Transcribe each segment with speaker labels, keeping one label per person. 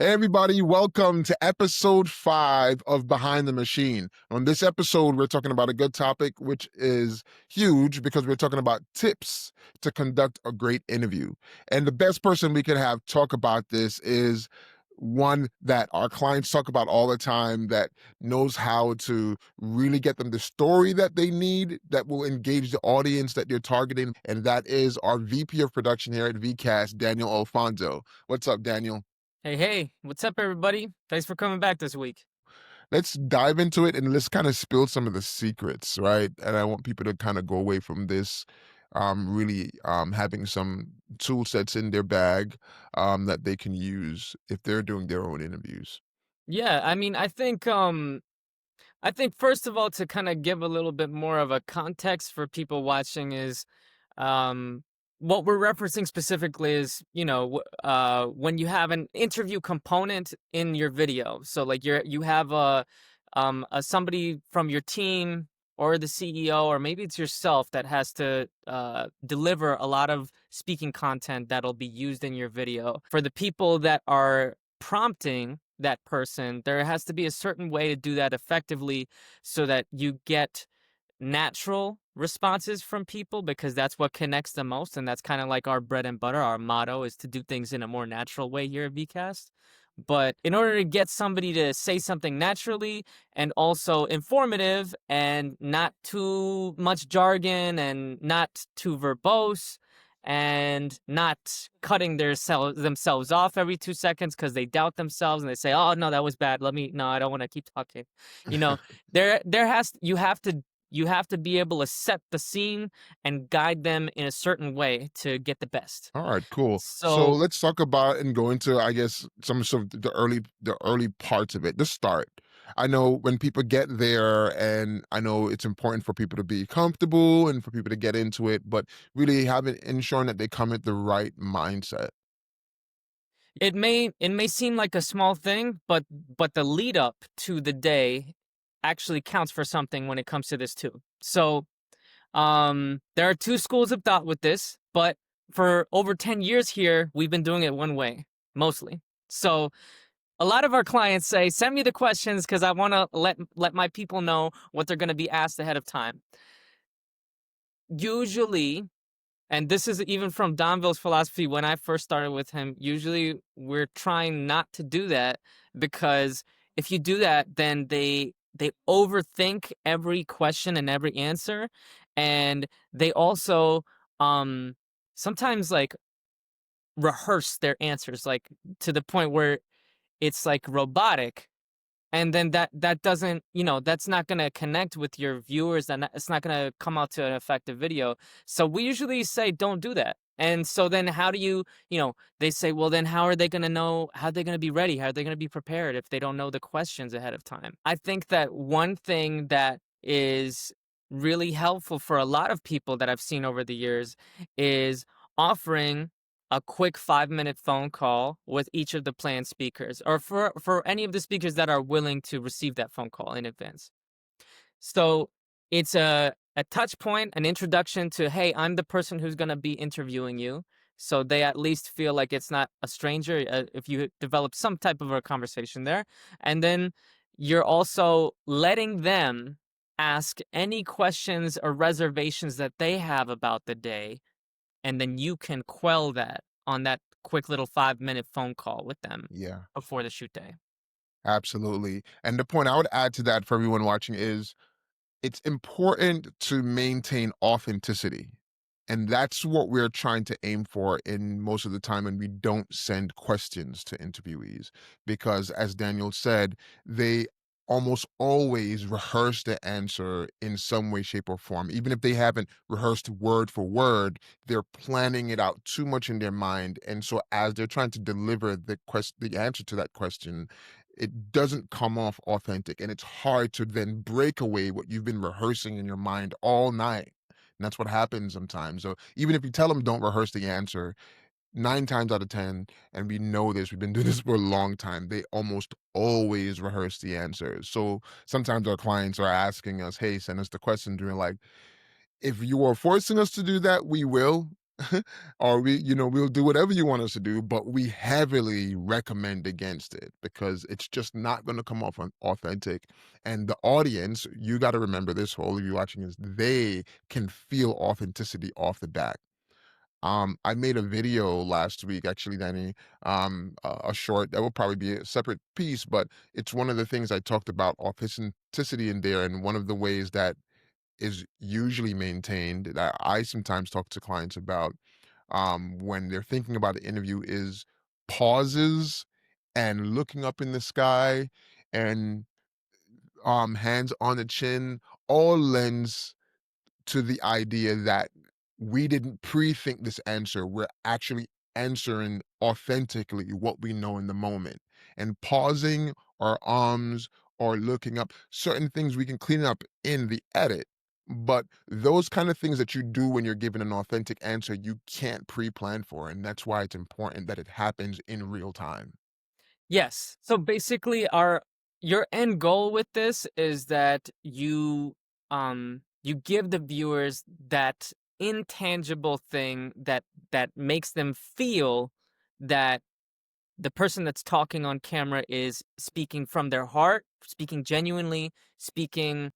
Speaker 1: Hey, everybody, welcome to episode 5 of Behind the Machine. On this episode, we're talking about a good topic, which is huge because we're talking about tips to conduct a great interview. And the best person we could have talk about this is one that our clients talk about all the time that knows how to really get them the story that they need that will engage the audience that you're targeting. And that is our VP of production here at VeeKast, Daniel Alfonso. What's up, Daniel?
Speaker 2: Hey, what's up, everybody? Thanks for coming back this week.
Speaker 1: Let's dive into it and let's kind of spill some of the secrets, right? And I want people to kind of go away from this really having some tool sets in their bag that they can use if they're doing their own interviews.
Speaker 2: Yeah, I think first of all to kind of give a little bit more of a context for people watching is um what we're referencing specifically is, when you have an interview component in your video. So like you have a somebody from your team or the CEO, or maybe it's yourself that has to deliver a lot of speaking content that'll be used in your video. For the people that are prompting that person, there has to be a certain way to do that effectively so that you get natural responses from people, because that's what connects the most, and that's kind of like our bread and butter. Our motto is to do things in a more natural way here at VeeKast. But in order to get somebody to say something naturally and also informative and not too much jargon and not too verbose and not cutting themselves off every 2 seconds because they doubt themselves and they say, "Oh no, that was bad. No, I don't want to keep talking." You know, there has you have to be able to set the scene and guide them in a certain way to get the best.
Speaker 1: All right, cool. So
Speaker 2: So
Speaker 1: let's talk about and go into, I guess, some sort of the early parts of it. The start. I know when people get there, and I know it's important for people to be comfortable and for people to get into it, but really having ensuring that they come at the right mindset.
Speaker 2: it may seem like a small thing, but the lead up to the day actually counts for something when it comes to this too. So there are two schools of thought with this, but for over 10 years here, we've been doing it one way, mostly. So a lot of our clients say, "Send me the questions because I want to let my people know what they're going to be asked ahead of time." Usually, and this is even from Donvil's philosophy when I first started with him, usually we're trying not to do that, because if you do that, then they overthink every question and every answer, and they also um sometimes like rehearse their answers, like to the point where it's like robotic, and then that doesn't, that's not going to connect with your viewers, and it's not going to come out to an effective video. So we usually say don't do that. And so then how do they say, well, then how are they going to know, how are they going to be ready, how are they going to be prepared if they don't know the questions ahead of time? I think that one thing that is really helpful for a lot of people that I've seen over the years is offering a quick 5-minute phone call with each of the planned speakers, or for any of the speakers that are willing to receive that phone call in advance. So it's a touch point, an introduction to, hey, I'm the person who's going to be interviewing you. So they at least feel like it's not a stranger, if you develop some type of a conversation there. And then you're also letting them ask any questions or reservations that they have about the day, and then you can quell that on that quick little 5-minute phone call with them
Speaker 1: Yeah,
Speaker 2: before the shoot day.
Speaker 1: absolutely. And the point I would add to that for everyone watching is it's important to maintain authenticity. And that's what we're trying to aim for in most of the time when we don't send questions to interviewees. Because as Daniel said, they almost always rehearse the answer in some way, shape, or form. Even if they haven't rehearsed word for word, they're planning it out too much in their mind. And so as they're trying to deliver the answer to that question, it doesn't come off authentic, and it's hard to then break away what you've been rehearsing in your mind all night. And that's what happens sometimes. So even if you tell them don't rehearse the answer, 9 times out of 10, and we know this, we've been doing this for a long time, they almost always rehearse the answers. So sometimes our clients are asking us, hey, send us the questions. And we're like, if you are forcing us to do that, we will. or we'll do whatever you want us to do, but we heavily recommend against it because it's just not going to come off authentic. And the audience, you got to remember this, for all of you watching, is they can feel authenticity off the bat. I made a video last week, actually, Danny, a short that will probably be a separate piece, but it's one of the things I talked about authenticity in there. And one of the ways that is usually maintained that I sometimes talk to clients about when they're thinking about an interview is pauses and looking up in the sky and hands on the chin, all lends to the idea that we didn't pre-think this answer. We're actually answering authentically what we know in the moment. And pausing our arms or looking up certain things we can clean up in the edit. But those kind of things that you do when you're given an authentic answer, you can't pre-plan for. And that's why it's important that it happens in real time.
Speaker 2: Yes. So basically your end goal with this is that you give the viewers that intangible thing that makes them feel that the person that's talking on camera is speaking from their heart, speaking genuinely, speaking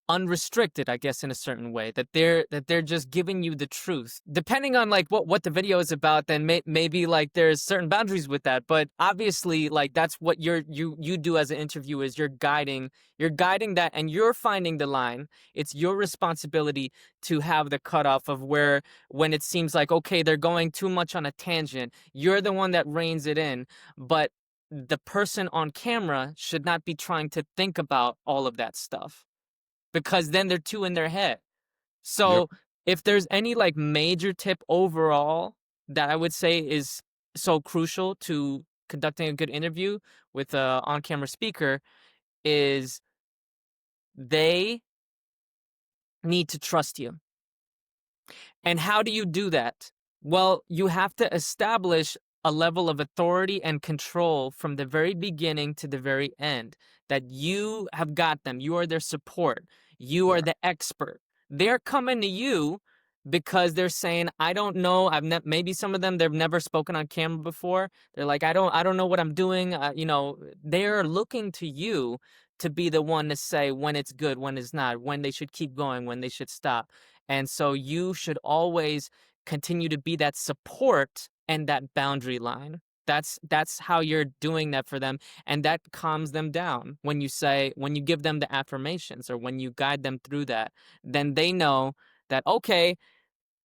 Speaker 2: unrestricted, I guess, in a certain way, that they're just giving you the truth. Depending on like what the video is about, then maybe like there's certain boundaries with that, but obviously like that's what you do as an interviewer is you're guiding that, and you're finding the line. It's your responsibility to have the cutoff of where, when it seems like okay, they're going too much on a tangent, you're the one that reins it in. But the person on camera should not be trying to think about all of that stuff, because then they're too in their head.
Speaker 1: Yep.
Speaker 2: So if there's any like major tip overall that I would say is so crucial to conducting a good interview with a on-camera speaker is they need to trust you. And how do you do that? Well, you have to establish a level of authority and control from the very beginning to the very end, that you have got them. You are their support. You are
Speaker 1: Yeah.
Speaker 2: the expert. They're coming to you because they're saying, I don't know. Maybe some of them, they've never spoken on camera before. They're like, I don't know what I'm doing. They're looking to you to be the one to say when it's good, when it's not, when they should keep going, when they should stop. And so you should always continue to be that support and that boundary line. That's how you're doing that for them, and that calms them down. When you give them the affirmations or when you guide them through that, then they know that okay,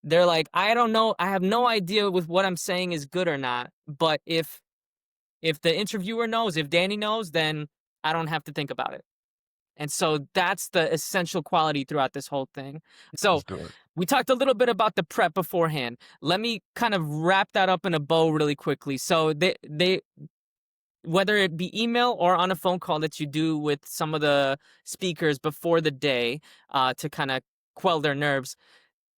Speaker 2: they're like, I don't know, I have no idea with what I'm saying is good or not, but if the interviewer knows, if Danny knows, then I don't have to think about it. And so that's the essential quality throughout this whole thing. So
Speaker 1: Let's do it.
Speaker 2: we talked a little bit about the prep beforehand. Let me kind of wrap that up in a bow really quickly. So they whether it be email or on a phone call that you do with some of the speakers before the day to kind of quell their nerves,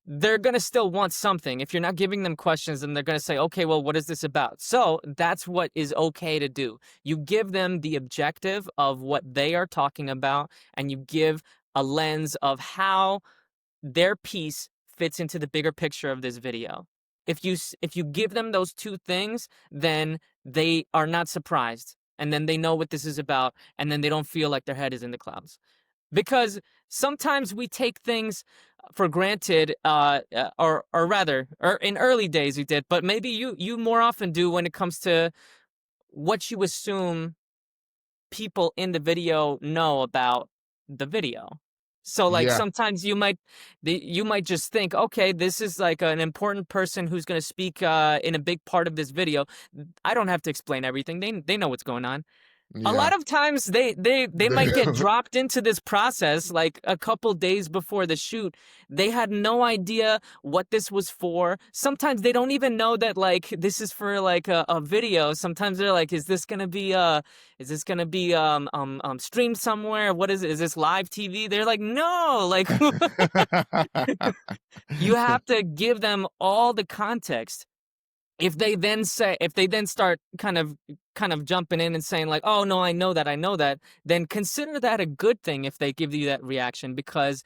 Speaker 2: they're going to still want something. If you're not giving them questions, then they're going to say, okay, well, what is this about? So that's what is okay to do. You give them the objective of what they are talking about, and you give a lens of how their piece fits into the bigger picture of this video. If you give them those two things, then they are not surprised, and then they know what this is about, and then they don't feel like their head is in the clouds. Because sometimes we take things for granted, or rather, or in early days we did, but maybe you more often do when it comes to what you assume people in the video know about the video. So like
Speaker 1: Yeah.
Speaker 2: sometimes you might just think, okay, this is like an important person who's going to speak in a big part of this video. I don't have to explain everything. They know what's going on. A
Speaker 1: Yeah.
Speaker 2: lot of times they might get dropped into this process like a couple days before the shoot. They had no idea what this was for. Sometimes they don't even know that like this is for like a video. Sometimes they're like, is this gonna be streamed somewhere? What is it? Is this live TV? They're like, no, like you have to give them all the context. If they then start kind of jumping in and saying like, oh no, I know that, then consider that a good thing if they give you that reaction, because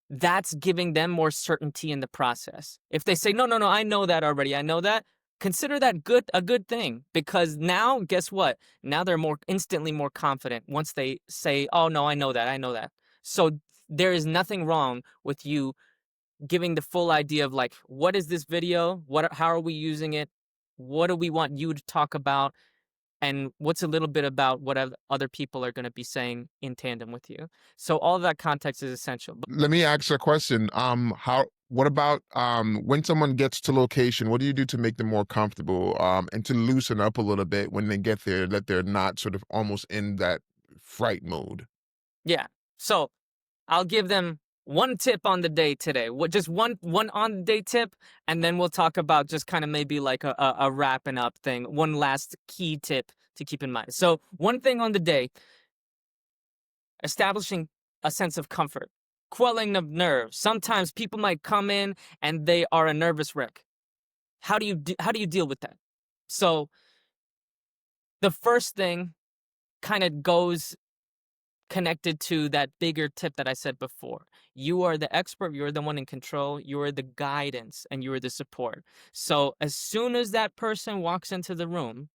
Speaker 2: that's giving them more certainty in the process. If they say, no, no, no, I know that already, I know that, consider that a good thing, because now guess what? Now they're more instantly more confident once they say, oh no, I know that, I know that. So there is nothing wrong with you giving the full idea of like, what is this video? How are we using it? What do we want you to talk about? And what's a little bit about what other people are going to be saying in tandem with you. So all of that context is essential.
Speaker 1: Let me ask a question. What about when someone gets to location, what do you do to make them more comfortable and to loosen up a little bit when they get there, that they're not sort of almost in that fright mode?
Speaker 2: Yeah. So I'll give them one tip on the day today. What just one on the day tip, and then we'll talk about just kind of maybe like a wrapping up thing. One last key tip to keep in mind. So one thing on the day, establishing a sense of comfort, quelling of nerves. Sometimes people might come in and they are a nervous wreck. How do you deal with that? So the first thing kind of goes connected to that bigger tip that I said before. You are the expert, you're the one in control, you are the guidance, and you are the support. So as soon as that person walks into the room,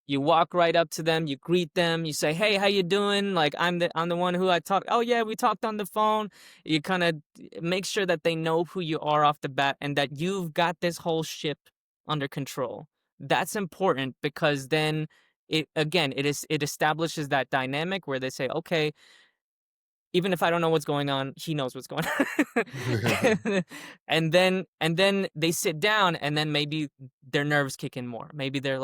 Speaker 2: you walk right up to them, you greet them, you say, "Hey, how you doing?" Like I'm the one who I talked. Oh yeah, we talked on the phone. You kind of make sure that they know who you are off the bat and that you've got this whole ship under control. That's important because then it establishes that dynamic where they say, "Okay, even if I don't know what's going on, he knows what's going on." And then they sit down and then maybe their nerves kick in more. Maybe they're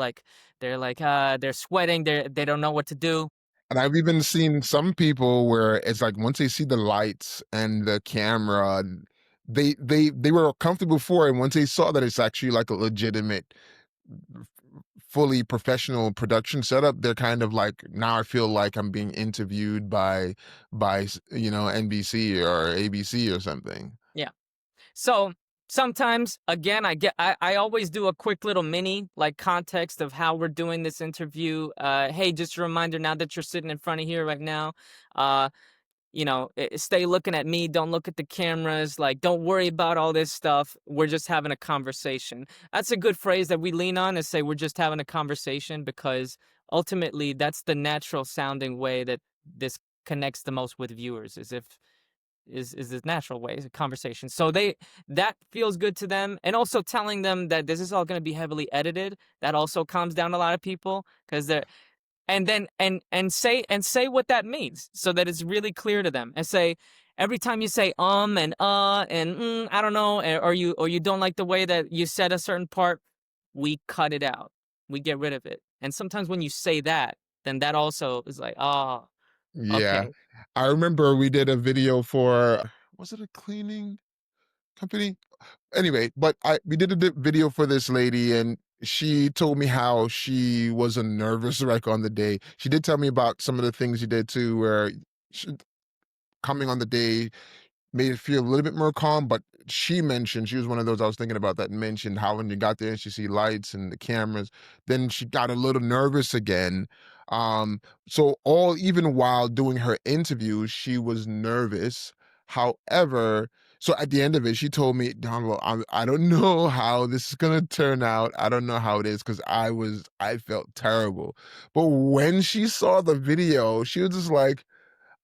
Speaker 2: sweating, they don't know what to do.
Speaker 1: And I've even seen some people where it's like once they see the lights and the camera, they were comfortable before, and once they saw that it's actually like a legitimate, f- fully professional production setup, they're kind of like, now I feel like I'm being interviewed by NBC or ABC or something.
Speaker 2: Yeah. So sometimes again I always do a quick little mini like context of how we're doing this interview. Hey, just a reminder, now that you're sitting in front of here right now, uh stay looking at me, don't look at the cameras, like don't worry about all this stuff, we're just having a conversation. That's a good phrase that we lean on, is say we're just having a conversation, because ultimately that's the natural sounding way that this connects the most with viewers, is if is this natural way, is a conversation. So that feels good to them, and also telling them that this is all going to be heavily edited, that also calms down a lot of people, because they're and then and say what that means so that it's really clear to them, and say every time you say and I don't know, or you don't like the way that you said a certain part, we cut it out, we get rid of it. And sometimes when you say that, then that also is like, oh,
Speaker 1: Yeah.
Speaker 2: okay.
Speaker 1: I remember we did a video for, was it a cleaning company? Anyway, but I we did a video for this lady, and she told me how she was a nervous wreck on the day. She did tell me about some of the things she did too, where she, coming on the day made it feel a little bit more calm. But she mentioned, she was one of those I was thinking about, that mentioned how when you got there and she see lights and the cameras, then she got a little nervous again. So all even while doing her interview, she was nervous. However, so at the end of it, she told me, Donvil, I don't know how this is gonna turn out. I don't know how it is, because I felt terrible. But when she saw the video, she was just like,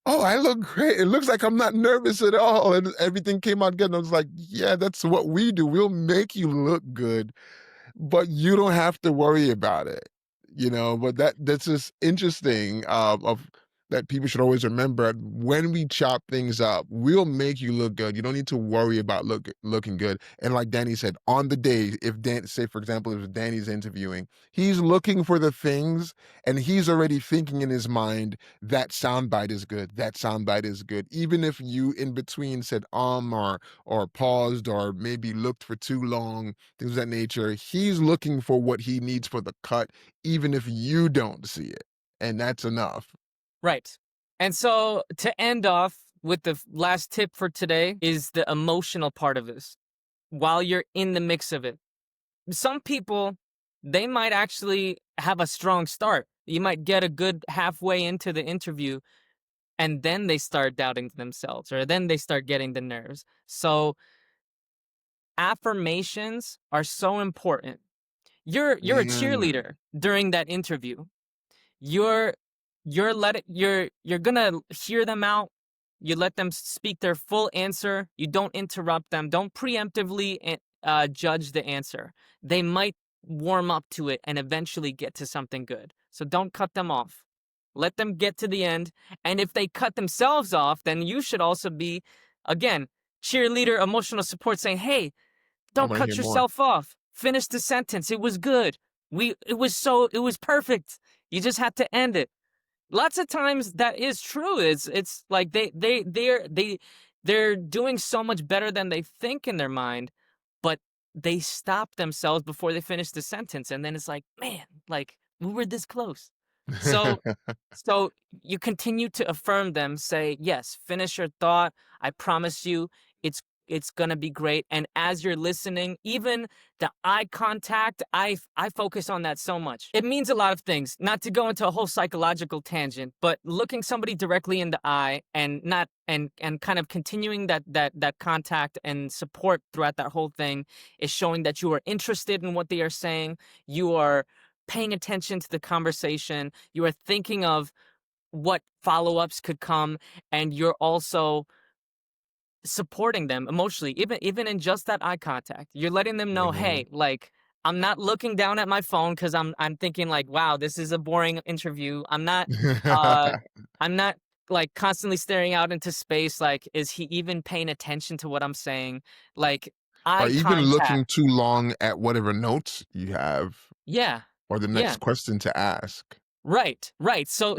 Speaker 1: oh, I look great. It looks like I'm not nervous at all. And everything came out good. And I was like, yeah, that's what we do. We'll make you look good, but you don't have to worry about it. But that's just interesting, of that people should always remember, when we chop things up, we'll make you look good. You don't need to worry about looking good. And like Danny said, on the day, if Dan, say for example, if Danny's interviewing, he's looking for the things, and he's already thinking in his mind, that soundbite is good, that soundbite is good, even if you in between said or paused or maybe looked for too long, things of that nature. He's looking for what he needs for the cut, even if you don't see it. And that's enough.
Speaker 2: Right. And so to end off with the last tip for today is the emotional part of this. While you're in the mix of it, some people, they might actually have a strong start. You might get a good halfway into the interview and then they start doubting themselves, or then they start getting the nerves. So affirmations are so important. You're a
Speaker 1: Mm,
Speaker 2: cheerleader during that interview. You're you're gonna hear them out. You let them speak their full answer. You don't interrupt them. Don't preemptively judge the answer. They might warm up to it and eventually get to something good. So don't cut them off. Let them get to the end. And if they cut themselves off, then you should also be, again, cheerleader, emotional support, saying, "Hey,
Speaker 1: I
Speaker 2: don't
Speaker 1: want to
Speaker 2: cut
Speaker 1: hear more.
Speaker 2: yourself off. Finish the sentence. It was good. It was perfect. You just had to end it." Lots of times that is true. It's like they're doing so much better than they think in their mind, but they stop themselves before they finish the sentence, and then it's like, man, like we were this close. So so you continue to affirm them, say, "Yes, finish your thought. I promise you it's it's going to be great." And as you're listening, even the eye contact, I focus on that so much. It means a lot of things. Not to go into a whole psychological tangent, but looking somebody directly in the eye and not and kind of continuing that contact and support throughout that whole thing is showing that you are interested in what they are saying. You are paying attention to the conversation. You are thinking of what follow-ups could come, and you're also supporting them emotionally, even in just that eye contact. You're letting them know,
Speaker 1: Mhm.
Speaker 2: "Hey, like, I'm not looking down at my phone because I'm thinking like, wow, this is a boring interview. Uh I'm not like constantly staring out into space like, is he even paying attention to what I'm saying?" Like,
Speaker 1: Or
Speaker 2: eye
Speaker 1: even
Speaker 2: contact.
Speaker 1: looking too long at whatever notes you have
Speaker 2: Yeah.
Speaker 1: or the next
Speaker 2: Yeah.
Speaker 1: question to ask.
Speaker 2: Right. Right. So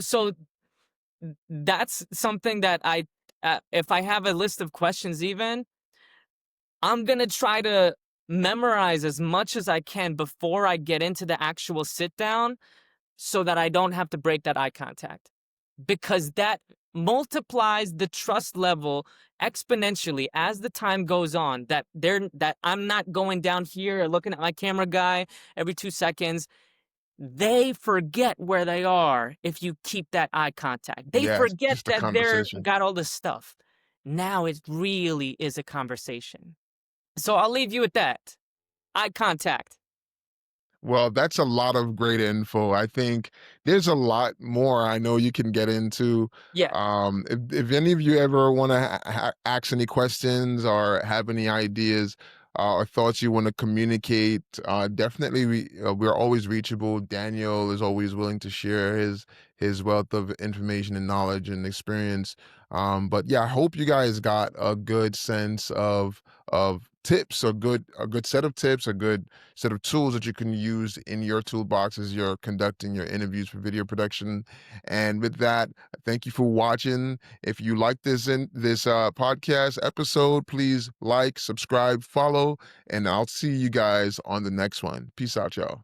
Speaker 2: that's something that if I have a list of questions even, I'm gonna try to memorize as much as I can before I get into the actual sit down so that I don't have to break that eye contact. Because that multiplies the trust level exponentially as the time goes on, that I'm not going down here or looking at my camera guy every 2 seconds. They forget where they are if you keep that eye contact. They
Speaker 1: Yes,
Speaker 2: forget
Speaker 1: just a
Speaker 2: that they're
Speaker 1: conversation.
Speaker 2: got all this stuff. Now it really is a conversation. So I'll leave you with that. Eye contact.
Speaker 1: Well, that's a lot of great info. I think there's a lot more I know you can get into.
Speaker 2: Yeah.
Speaker 1: If any of you ever want to ask any questions or have any ideas or thoughts you want to communicate, definitely we're always reachable. Daniel is always willing to share his wealth of information and knowledge and experience. But yeah, I hope you guys got a good sense of tips, a good set of tips, a good set of tools that you can use in your toolbox as you're conducting your interviews for video production. And with that, thank you for watching. If you like this podcast episode, please like, subscribe, follow, and I'll see you guys on the next one. Peace out, y'all.